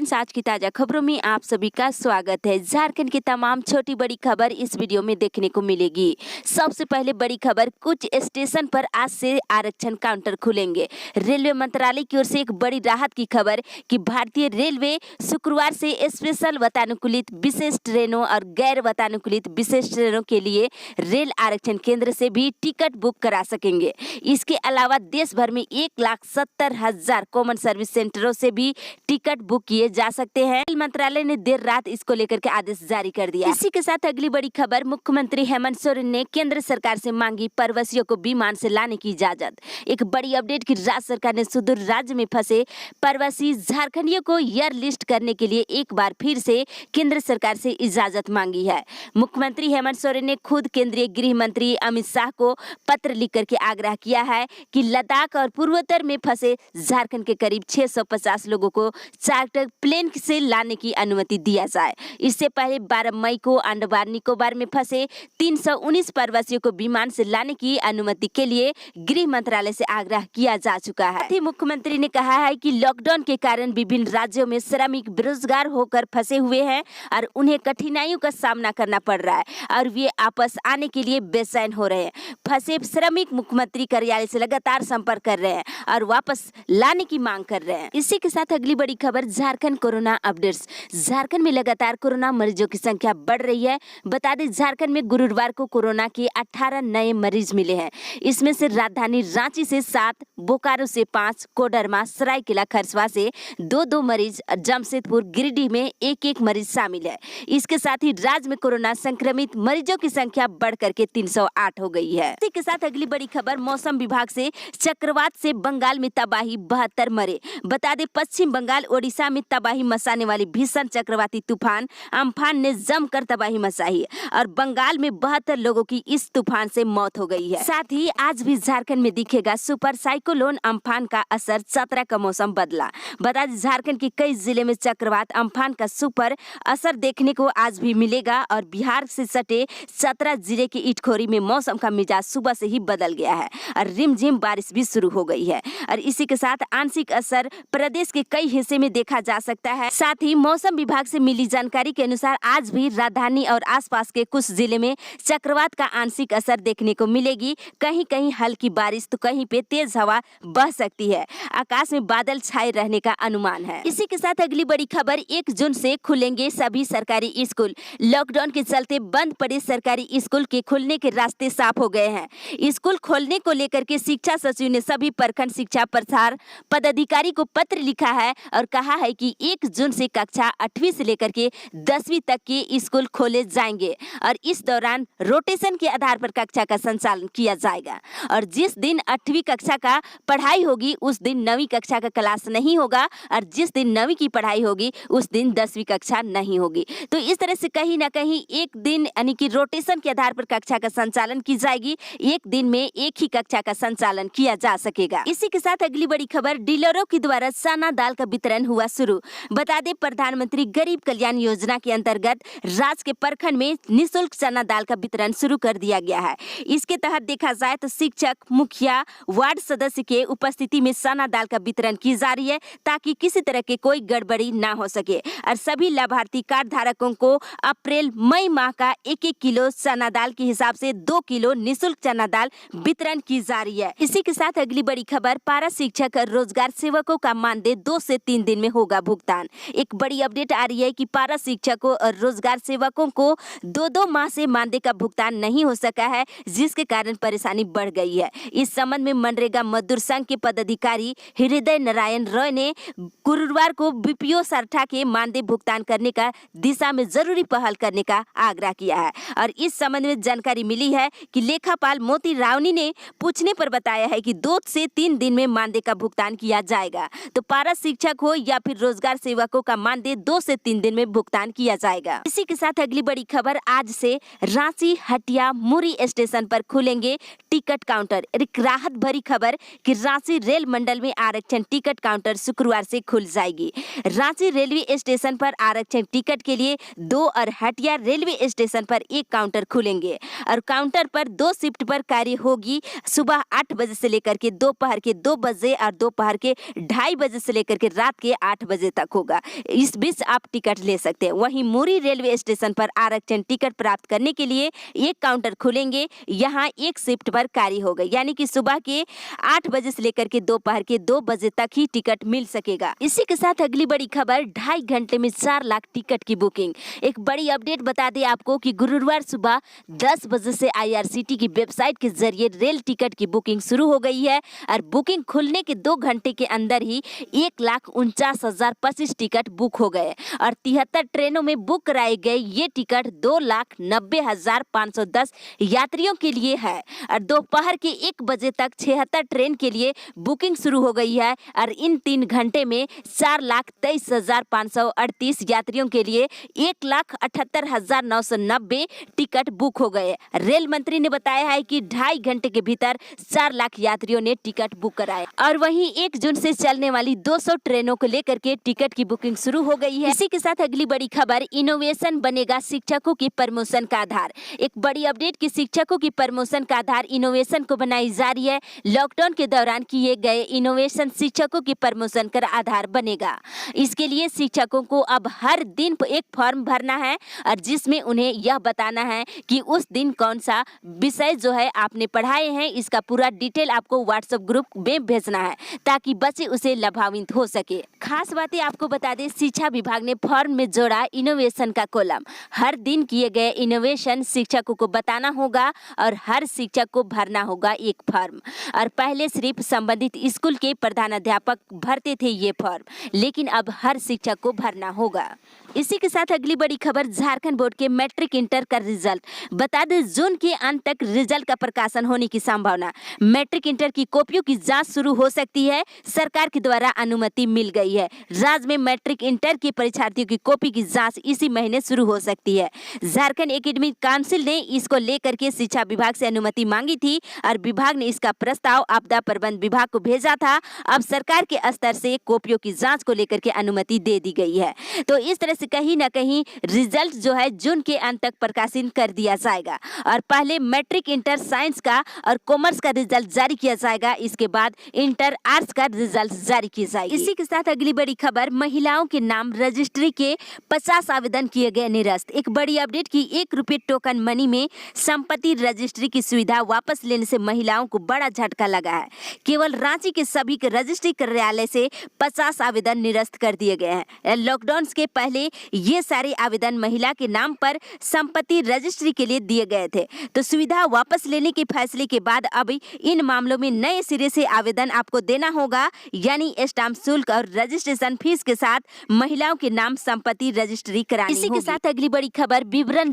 Friends, आज की ताजा खबरों में आप सभी का स्वागत है। झारखंड की तमाम छोटी बड़ी खबर इस वीडियो में देखने को मिलेगी। सबसे पहले बड़ी खबर, कुछ स्टेशन पर आज से आरक्षण काउंटर खुलेंगे। रेलवे मंत्रालय की ओर से एक बड़ी राहत की खबर कि भारतीय रेलवे शुक्रवार से स्पेशल वातानुकूलित विशेष ट्रेनों और गैर वातानुकूलित विशेष ट्रेनों के लिए रेल आरक्षण केंद्र से भी टिकट बुक करा सकेंगे। इसके अलावा देश भर में 1,70,000 कॉमन सर्विस सेंटरों से भी टिकट बुक किए जा सकते हैं। रेल मंत्रालय ने देर रात इसको लेकर के आदेश जारी कर दिया। इसी के साथ अगली बड़ी खबर, मुख्यमंत्री हेमंत सोरेन ने केंद्र सरकार से मांगी प्रवासियों को विमान से लाने की इजाजत। एक बड़ी अपडेट की राज्य सरकार ने सुदूर राज्य में फंसे प्रवासी झारखंडियों को एयर लिस्ट करने के लिए एक बार फिर से केंद्र सरकार से इजाजत मांगी है। मुख्यमंत्री हेमंत सोरेन ने खुद केंद्रीय गृह मंत्री अमित शाह को पत्र लिख करके आग्रह किया है कि लद्दाख और पूर्वोत्तर में फंसे झारखंड के करीब 650 लोगों को चार्टर प्लेन से लाने की अनुमति दिया जाए। इससे पहले 12 मई को अंडमान निकोबार में फंसे 319 प्रवासियों को विमान से लाने की अनुमति के लिए गृह मंत्रालय से आग्रह किया जा चुका है। मुख्यमंत्री ने कहा है कि लॉकडाउन के कारण विभिन्न राज्यों में श्रमिक बेरोजगार होकर फंसे हुए हैं और उन्हें कठिनाइयों का सामना करना पड़ रहा है और वे वापस आने के लिए बेचैन हो रहे हैं। फंसे श्रमिक मुख्यमंत्री कार्यालय से लगातार संपर्क कर रहे हैं और वापस लाने की मांग कर रहे हैं। इसी के साथ अगली बड़ी खबर, झारखंड कोरोना अपडेट्स। झारखंड में लगातार कोरोना मरीजों की संख्या बढ़ रही है। बता दें, झारखंड में गुरुवार को कोरोना के 18 नए मरीज मिले हैं। इसमें से राजधानी रांची से 7, बोकारो से 5, कोडरमा, सरायकेला खरसावां से 2-2 मरीज, जमशेदपुर, गिरिडीह में 1-1 मरीज शामिल है। इसके साथ ही राज्य में कोरोना संक्रमित मरीजों की संख्या बढ़ करके 308 हो गई है। इसी के साथ अगली बड़ी खबर, मौसम विभाग से चक्रवात से बंगाल में तबाही, 72 मरे। बता दें, पश्चिम बंगाल ओडिशा में तबाही मचाने वाली भीषण चक्रवाती तूफान अम्फान ने जमकर तबाही मचाई और बंगाल में 72 लोगों की इस तूफान से मौत हो गई है। साथ ही आज भी झारखंड में दिखेगा सुपर साइक्लोन अम्फान का असर, चतरा का मौसम बदला। बता दें, झारखंड के कई जिले में चक्रवात अम्फान का सुपर असर देखने को आज भी मिलेगा और बिहार से सटे चतरा जिले की इटखोरी में मौसम का मिजाज सुबह से ही बदल गया है और रिमझिम बारिश भी शुरू हो गई है और इसी के साथ आंशिक असर प्रदेश के कई हिस्से में देखा जा सकता है। साथ ही मौसम विभाग से मिली जानकारी के अनुसार आज भी राजधानी और आसपास के कुछ जिले में चक्रवात का आंशिक असर देखने को मिलेगी। कहीं कहीं हल्की बारिश तो कहीं पे तेज हवा बह सकती है। आकाश में बादल छाए रहने का अनुमान है। इसी के साथ अगली बड़ी खबर, 1 जून से खुलेंगे सभी सरकारी स्कूल। लॉकडाउन के चलते बंद पड़े सरकारी स्कूल के खुलने के रास्ते साफ हो गए हैं। स्कूल खोलने को लेकर के शिक्षा सचिव ने सभी प्रखंड शिक्षा प्रसार पदाधिकारी को पत्र लिखा है और कहा है कि 1 जून से कक्षा 8वीं से लेकर के 10वीं तक के स्कूल खोले जाएंगे और इस दौरान रोटेशन के आधार पर कक्षा का संचालन किया जाएगा और जिस दिन 8वीं कक्षा का पढ़ाई होगी उस दिन 9वीं कक्षा का क्लास नहीं होगा और जिस दिन 9वीं की पढ़ाई होगी उस दिन 10वीं कक्षा नहीं होगी। तो इस तरह से कहीं ना कहीं एक दिन यानी कि रोटेशन के आधार पर कक्षा का संचालन की जाएगी। एक दिन में एक ही कक्षा का संचालन किया जा सकेगा। इसी के साथ अगली बड़ी खबर, डीलरों के द्वारा चना दाल का वितरण हुआ शुरू। बता दें, प्रधानमंत्री गरीब कल्याण योजना के अंतर्गत राज्य के प्रखंड में निःशुल्क चना दाल का वितरण शुरू कर दिया गया है। इसके तहत देखा जाए तो शिक्षक, मुखिया, वार्ड सदस्य के उपस्थिति में चना दाल का वितरण की जा रही है ताकि किसी तरह के कोई गड़बड़ी ना हो सके और सभी लाभार्थी कार्ड धारकों को अप्रैल मई माह का 1-1 किलो चना दाल के हिसाब से 2 किलो निःशुल्क चना दाल वितरण की जा रही है। इसी के साथ अगली बड़ी खबर, पारा शिक्षक और रोजगार सेवकों का मानदेय 2 से 3 दिन में होगा भुगतान। एक बड़ी अपडेट आ रही है कि पारा शिक्षकों और रोजगार सेवकों को 2-2 माह से मानदेय का भुगतान नहीं हो सका है, जिसके कारण परेशानी बढ़ गई है। इस संबंध में मनरेगा मजदूर संघ के पदाधिकारी हृदय नारायण रॉय ने गुरुवार को बीपीओ सरठा के मानदेय भुगतान करने का दिशा में जरूरी पहल करने का आग्रह किया है और इस संबंध में जानकारी मिली है कि लेखापाल मोती रावनी ने पूछने पर बताया है कि 2 से 3 दिन में मानदेय का भुगतान किया जाएगा। तो पारा शिक्षक हो या फिर रोजगार सेवकों का मानदेय 2 से 3 दिन में भुगतान किया जाएगा। इसी के साथ अगली बड़ी खबर, आज से रांची, हटिया, मुरी स्टेशन पर खुलेंगे टिकट काउंटर। एक राहत भरी खबर कि रांची रेल मंडल में आरक्षण टिकट काउंटर शुक्रवार से खुल जाएगी। रांची रेलवे स्टेशन पर आरक्षण टिकट के लिए 2 और हटिया रेलवे स्टेशन पर 1 काउंटर खुलेंगे और काउंटर पर 2 शिफ्ट पर कार्य होगी। सुबह 8 बजे से लेकर के दोपहर के 2 बजे और दोपहर के 2:30 बजे से लेकर के रात के 8 बजे बजे तक होगा। इस बीच आप टिकट ले सकते हैं। वहीं मुरी रेलवे स्टेशन पर आरक्षण टिकट प्राप्त करने के लिए एक काउंटर खुलेंगे। यहाँ एक शिफ्ट पर कार्य होगा, यानी कि सुबह के 8 बजे से लेकर के दोपहर के 2 बजे तक ही टिकट मिल सकेगा। इसी के साथ अगली बड़ी खबर, 2.5 घंटे में 4 लाख टिकट की बुकिंग। एक बड़ी अपडेट बता दें आपको कि गुरुवार सुबह 10 बजे से IRCT की वेबसाइट के जरिए रेल टिकट की बुकिंग शुरू हो गई है और बुकिंग खुलने के 2 घंटे के अंदर ही 1,49,025 टिकट बुक हो गए और 73 ट्रेनों में बुक कराए गए ये टिकट 2,90,510 यात्रियों के लिए है और दोपहर के 1 बजे तक 76 ट्रेन के लिए बुकिंग शुरू हो गई है और इन 3 घंटे में 4,23,538 यात्रियों के लिए 1,78,990 टिकट बुक हो गए। रेल मंत्री ने बताया है कि 2.5 घंटे के भीतर 4 लाख यात्रियों ने टिकट बुक कराए और वहीं 1 जून से चलने वाली 200 ट्रेनों को लेकर के टिकट की बुकिंग शुरू हो गई है। इसी के साथ अगली बड़ी खबर, इनोवेशन बनेगा शिक्षकों की प्रमोशन का आधार। एक बड़ी अपडेट कि शिक्षकों की प्रमोशन का आधार इनोवेशन को बनाई जा रही है। लॉकडाउन के दौरान किए गए इनोवेशन शिक्षकों की प्रमोशन का आधार बनेगा। इसके लिए शिक्षकों को अब हर दिन एक फॉर्म भरना है और जिसमें उन्हें यह बताना है कि उस दिन कौन सा विषय जो है आपने पढ़ाए हैं, इसका पूरा डिटेल आपको व्हाट्सएप ग्रुप में भेजना है ताकि बच्चे उसे लाभान्वित हो सके। खास बातें आपको बता दें, शिक्षा विभाग ने फॉर्म में जोड़ा इनोवेशन का कॉलम। हर दिन किए गए इनोवेशन शिक्षकों को बताना होगा और हर शिक्षक को भरना होगा एक फॉर्म। और पहले सिर्फ संबंधित स्कूल के प्रधानाध्यापक भरते थे ये फॉर्म, लेकिन अब हर शिक्षक को भरना होगा। इसी के साथ अगली बड़ी खबर, झारखंड बोर्ड के मैट्रिक इंटर का रिजल्ट। बता दें जून के अंत तक रिजल्ट का प्रकाशन होने की संभावना। मैट्रिक इंटर की कॉपियों की जांच शुरू हो सकती है। सरकार के द्वारा अनुमति मिल गई है। राज्य में मैट्रिक इंटर के परीक्षार्थियों की कॉपी की जांच इसी महीने शुरू हो सकती है। झारखंड एकेडमिक काउंसिल ने इसको लेकर के शिक्षा विभाग से अनुमति मांगी थी और विभाग ने इसका प्रस्ताव आपदा प्रबंधन विभाग को भेजा था। अब सरकार के स्तर से कॉपियों की जांच को लेकर के अनुमति दे दी गई है। तो इस तरह से कहीं ना कहीं रिजल्ट जो है जून के अंत तक प्रकाशित कर दिया जाएगा और पहले मैट्रिक इंटर साइंस का और कॉमर्स का रिजल्ट जारी किया जाएगा। इसके बाद इंटर आर्ट्स का रिजल्ट जारी किया जाएगा। इसी के साथ अगली बड़ी खबर, महिलाओं के नाम रजिस्ट्री के 50 आवेदन किए गए निरस्त। एक बड़ी अपडेट की 1 रुपये टोकन मनी में संपत्ति रजिस्ट्री की सुविधा वापस लेने से महिलाओं को बड़ा झटका लगा है। केवल रांची के सभी के रजिस्ट्री कार्यालय से 50 आवेदन निरस्त कर दिए गए हैं। लॉकडाउन के पहले ये सारे आवेदन महिला के नाम पर संपत्ति रजिस्ट्री के लिए दिए गए थे। तो सुविधा वापस लेने के फैसले के बाद अब इन मामलों में नए सिरे से आवेदन आपको देना होगा, यानी स्टाम्प शुल्क और रजिस्ट्रेशन फीस के साथ महिलाओं के नाम संपत्ति रजिस्ट्री करानी होगी। इसी के साथ अगली बड़ी खबर, विवरण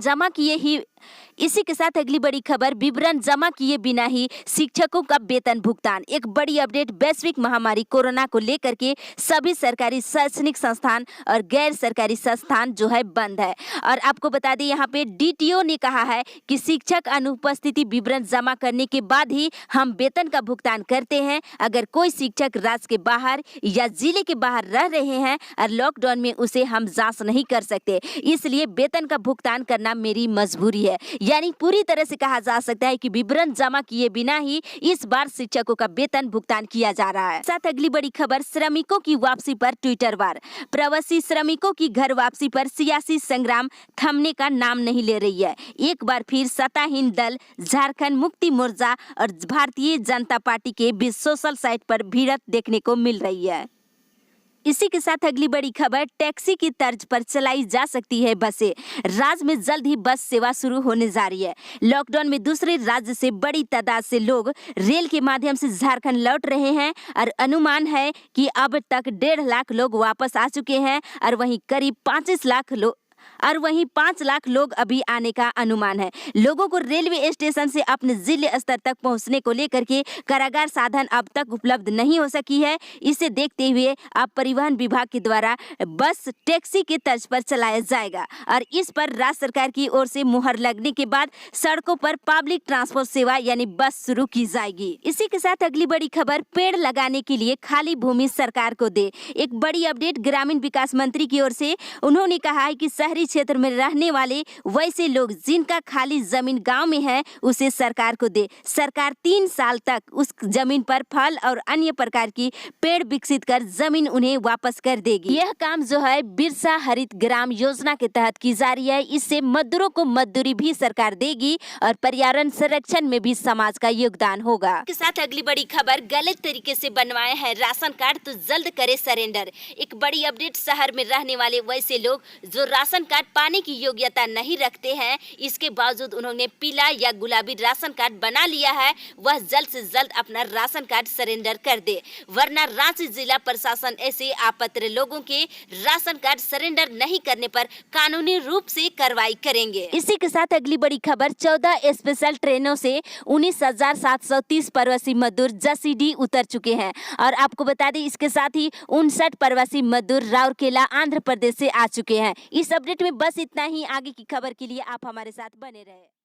जमा किए बिना ही शिक्षकों का वेतन भुगतान। एक बड़ी अपडेट, वैश्विक महामारी कोरोना को लेकर के सभी सरकारी शैक्षणिक संस्थान और गैर सरकारी संस्थान जो है बंद है और आपको बता दें यहाँ पे DTO ने कहा है कि शिक्षक अनुपस्थिति विवरण जमा करने के बाद ही हम वेतन का भुगतान करते हैं। अगर कोई शिक्षक राज्य के बाहर या जिले के बाहर रह रहे हैं और लॉकडाउन में उसे हम जांच नहीं कर सकते, इसलिए वेतन का भुगतान करना मेरी मजबूरी है। यानी पूरी तरह से कहा जा सकता है कि विवरण जमा किए बिना ही इस बार शिक्षकों का वेतन भुगतान किया जा रहा है। साथ अगली बड़ी खबर, श्रमिकों की वापसी पर ट्विटर वार। प्रवासी श्रमिकों की घर वापसी पर सियासी संग्राम थमने का नाम नहीं ले रही है। एक बार फिर सत्ताहीन दल झारखंड मुक्ति मोर्चा और भारतीय जनता पार्टी के बीच सोशल साइट पर भिड़ंत देखने को मिल रही है। इसी के साथ अगली बड़ी खबर, टैक्सी की तर्ज पर चलाई जा सकती है बसें। राज्य में जल्द ही बस सेवा शुरू होने जा रही है। लॉकडाउन में दूसरे राज्य से बड़ी तादाद से लोग रेल के माध्यम से झारखंड लौट रहे हैं और अनुमान है कि अब तक 1.5 लाख लोग वापस आ चुके हैं और वहीं करीब 5 लाख लोग अभी आने का अनुमान है। लोगों को रेलवे स्टेशन से अपने जिले स्तर तक पहुंचने को लेकर के कारागार साधन अब तक उपलब्ध नहीं हो सकी है। इसे देखते हुए अब परिवहन विभाग के द्वारा बस टैक्सी के तर्ज पर चलाया जाएगा और इस पर राज्य सरकार की ओर से मुहर लगने के बाद सड़कों पर पब्लिक ट्रांसपोर्ट सेवा यानी बस शुरू की जाएगी। इसी के साथ अगली बड़ी खबर, पेड़ लगाने के लिए खाली भूमि सरकार को दे। एक बड़ी अपडेट ग्रामीण विकास मंत्री की ओर से, उन्होंने कहा है कि शहरी शहरी क्षेत्र में रहने वाले वैसे लोग जिनका खाली जमीन गांव में है उसे सरकार को दे। सरकार 3 साल तक उस जमीन पर फल और अन्य प्रकार की पेड़ विकसित कर जमीन उन्हें वापस कर देगी। यह काम जो है बिरसा हरित ग्राम योजना के तहत की जा रही है। इससे मजदूरों को मजदूरी भी सरकार देगी और पर्यावरण संरक्षण में भी समाज का योगदान होगा। के साथ अगली बड़ी खबर, गलत तरीके से बनवाए हैं राशन कार्ड तो जल्द करे सरेंडर। एक बड़ी अपडेट, शहर में रहने वाले वैसे लोग जो राशन कार्ड पाने की योग्यता नहीं रखते हैं, इसके बावजूद उन्होंने पीला या गुलाबी राशन कार्ड बना लिया है, वह जल्द से जल्द अपना राशन कार्ड सरेंडर कर दे, वरना रांची जिला प्रशासन ऐसे अपात्र लोगों के राशन कार्ड सरेंडर नहीं करने पर कानूनी रूप से कार्रवाई करेंगे। इसी के साथ अगली बड़ी खबर, 14 स्पेशल ट्रेनों से 19,730 प्रवासी मजदूर जसीडीह उतर चुके हैं। और आपको बता दें इसके साथ ही 59 प्रवासी मजदूर राउरकेला आंध्र प्रदेश से आ चुके हैं। इस अपडेट में बस इतना ही। आगे की खबर के लिए आप हमारे साथ बने रहे।